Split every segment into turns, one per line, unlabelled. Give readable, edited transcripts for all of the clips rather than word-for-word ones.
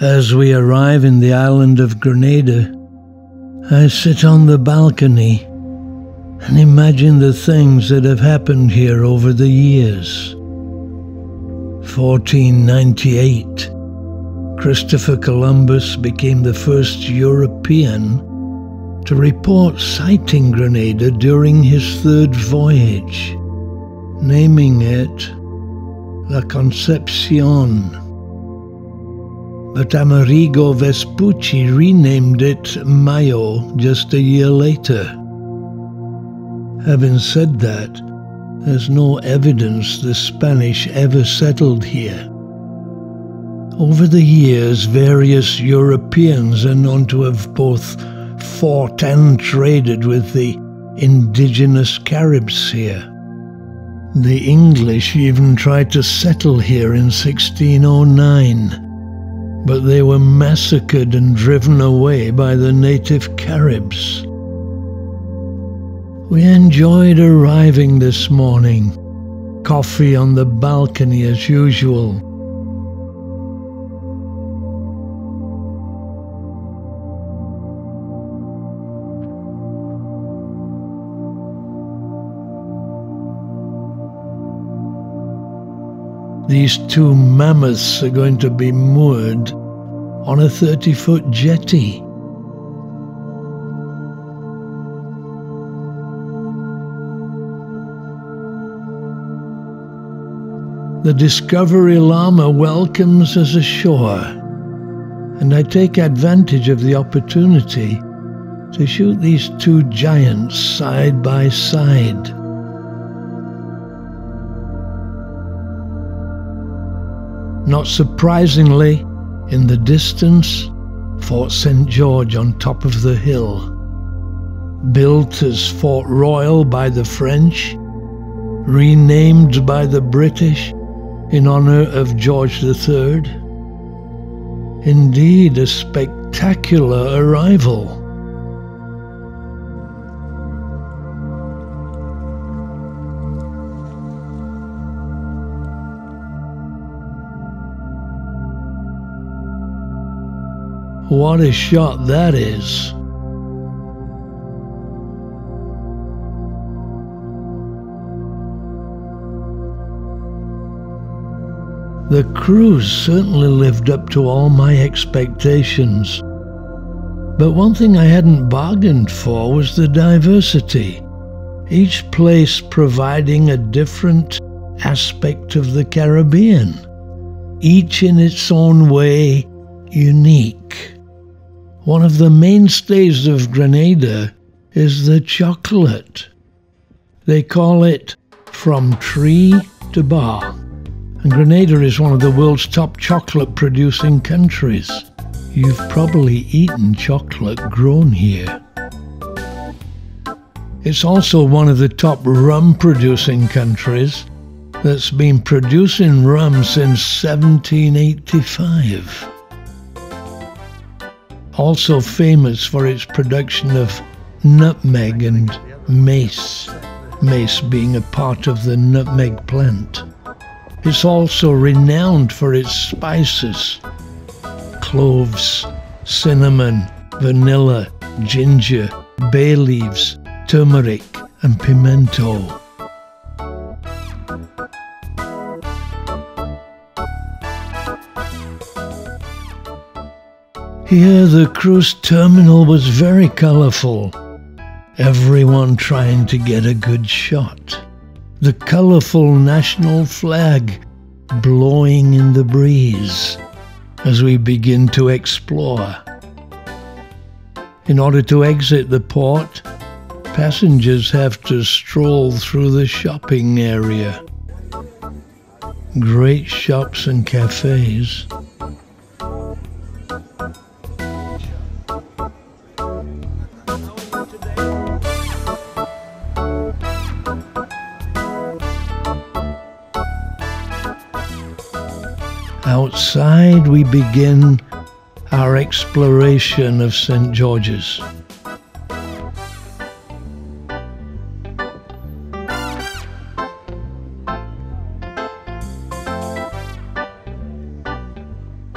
As we arrive in the island of Grenada, I sit on the balcony and imagine the things that have happened here over the years. 1498, Christopher Columbus became the first European to report sighting Grenada during his third voyage, naming it La Concepcion. But Amerigo Vespucci renamed it Mayo just a year later. Having said that, there's no evidence the Spanish ever settled here. Over the years, various Europeans are known to have both fought and traded with the indigenous Caribs here. The English even tried to settle here in 1609. But they were massacred and driven away by the native Caribs. We enjoyed arriving this morning. Coffee on the balcony as usual. These two mammoths are going to be moored on a 30-foot jetty. The Discovery Llama welcomes us ashore, and I take advantage of the opportunity to shoot these two giants side by side. Not surprisingly, in the distance, Fort St. George on top of the hill. Built as Fort Royal by the French, renamed by the British in honor of George III. Indeed, a spectacular arrival. What a shot that is. The cruise certainly lived up to all my expectations. But one thing I hadn't bargained for was the diversity, each place providing a different aspect of the Caribbean, each in its own way unique. One of the mainstays of Grenada is the chocolate. They call it from tree to bar. And Grenada is one of the world's top chocolate-producing countries. You've probably eaten chocolate grown here. It's also one of the top rum-producing countries that's been producing rum since 1785. Also famous for its production of nutmeg and mace, mace being a part of the nutmeg plant. It's also renowned for its spices: cloves, cinnamon, vanilla, ginger, bay leaves, turmeric, and pimento. Here the cruise terminal was very colourful, everyone trying to get a good shot. The colourful national flag blowing in the breeze as we begin to explore. In order to exit the port, passengers have to stroll through the shopping area. Great shops and cafes. Outside, we begin our exploration of St. George's.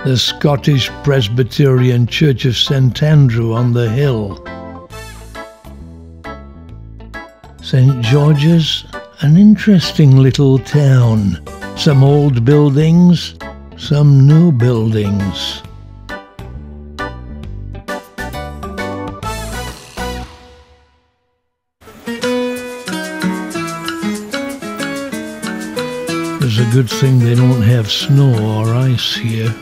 the Scottish Presbyterian Church of St Andrew on the hill. St George's, an interesting little town. Some old buildings, some new buildings. It's a good thing they don't have snow or ice here.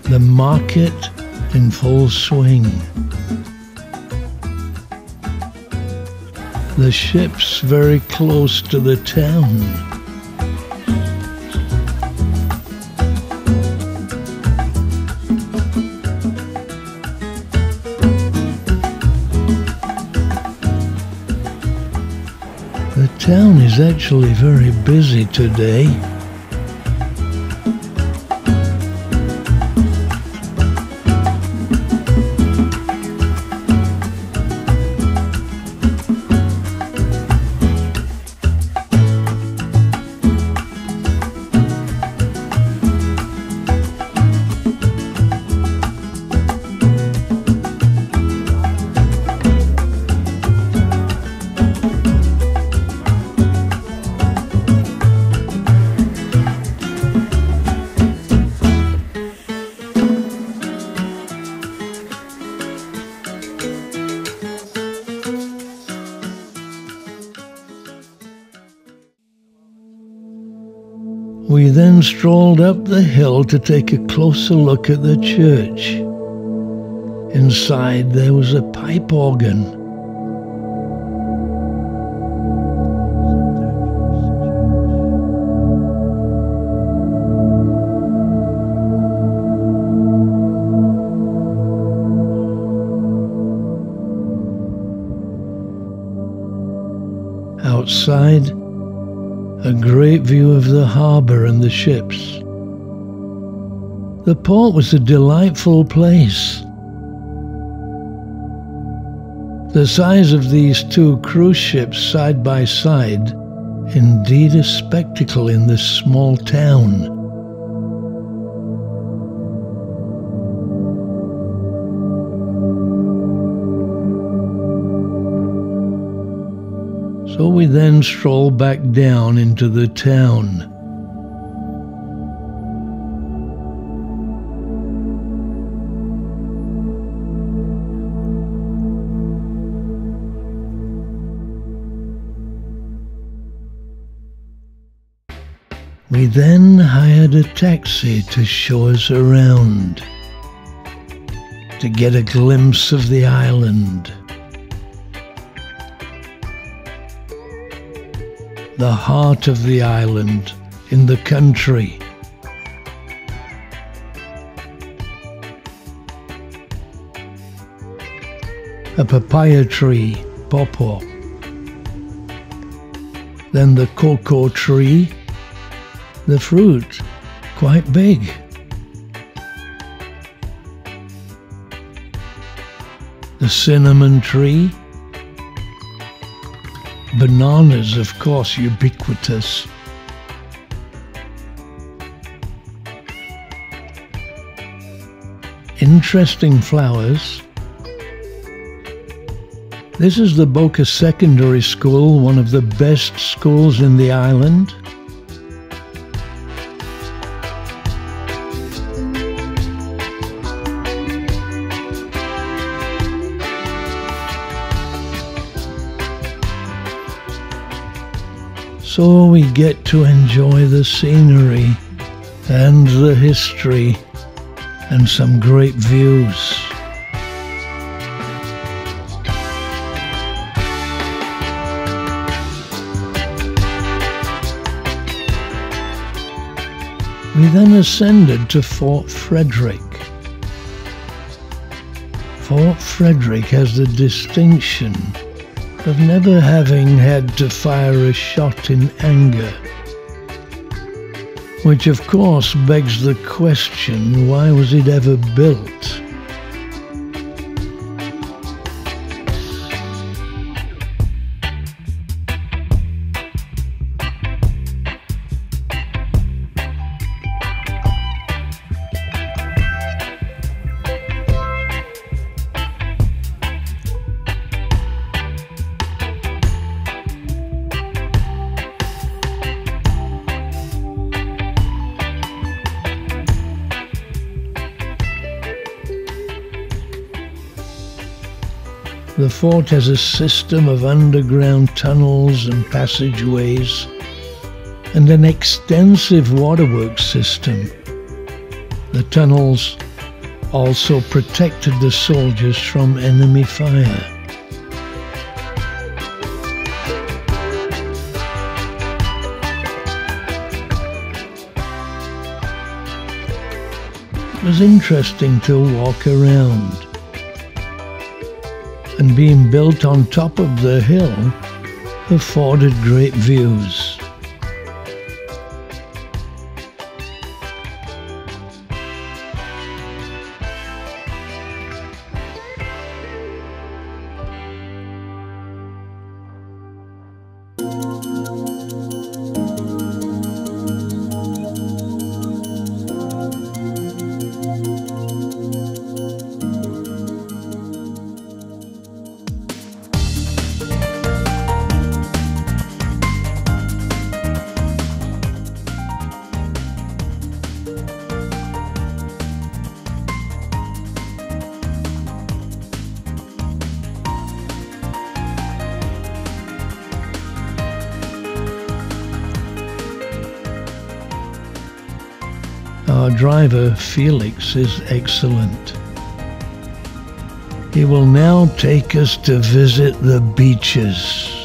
The market in full swing. The ships very close to the town. The town is actually very busy today. We then strolled up the hill to take a closer look at the church. Inside there was a pipe organ. Outside, a great view of the harbour and the ships. The port was a delightful place. The size of these two cruise ships side by side, indeed a spectacle in this small town. So we then stroll back down into the town. We then hired a taxi to show us around, to get a glimpse of the island. The heart of the island, in the country. A papaya tree, pawpaw. Then the cocoa tree, the fruit, quite big. The cinnamon tree. Bananas, of course, ubiquitous. Interesting flowers. This is the Boca Secondary School, one of the best schools in the island. So we get to enjoy the scenery and the history and some great views. We then ascended to Fort Frederick. Fort Frederick has the distinction of never having had to fire a shot in anger. Which of course begs the question, why was it ever built? The fort has a system of underground tunnels and passageways, and an extensive waterworks system. The tunnels also protected the soldiers from enemy fire. It was interesting to walk around, and being built on top of the hill afforded great views. Our driver, Felix, is excellent. He will now take us to visit the beaches.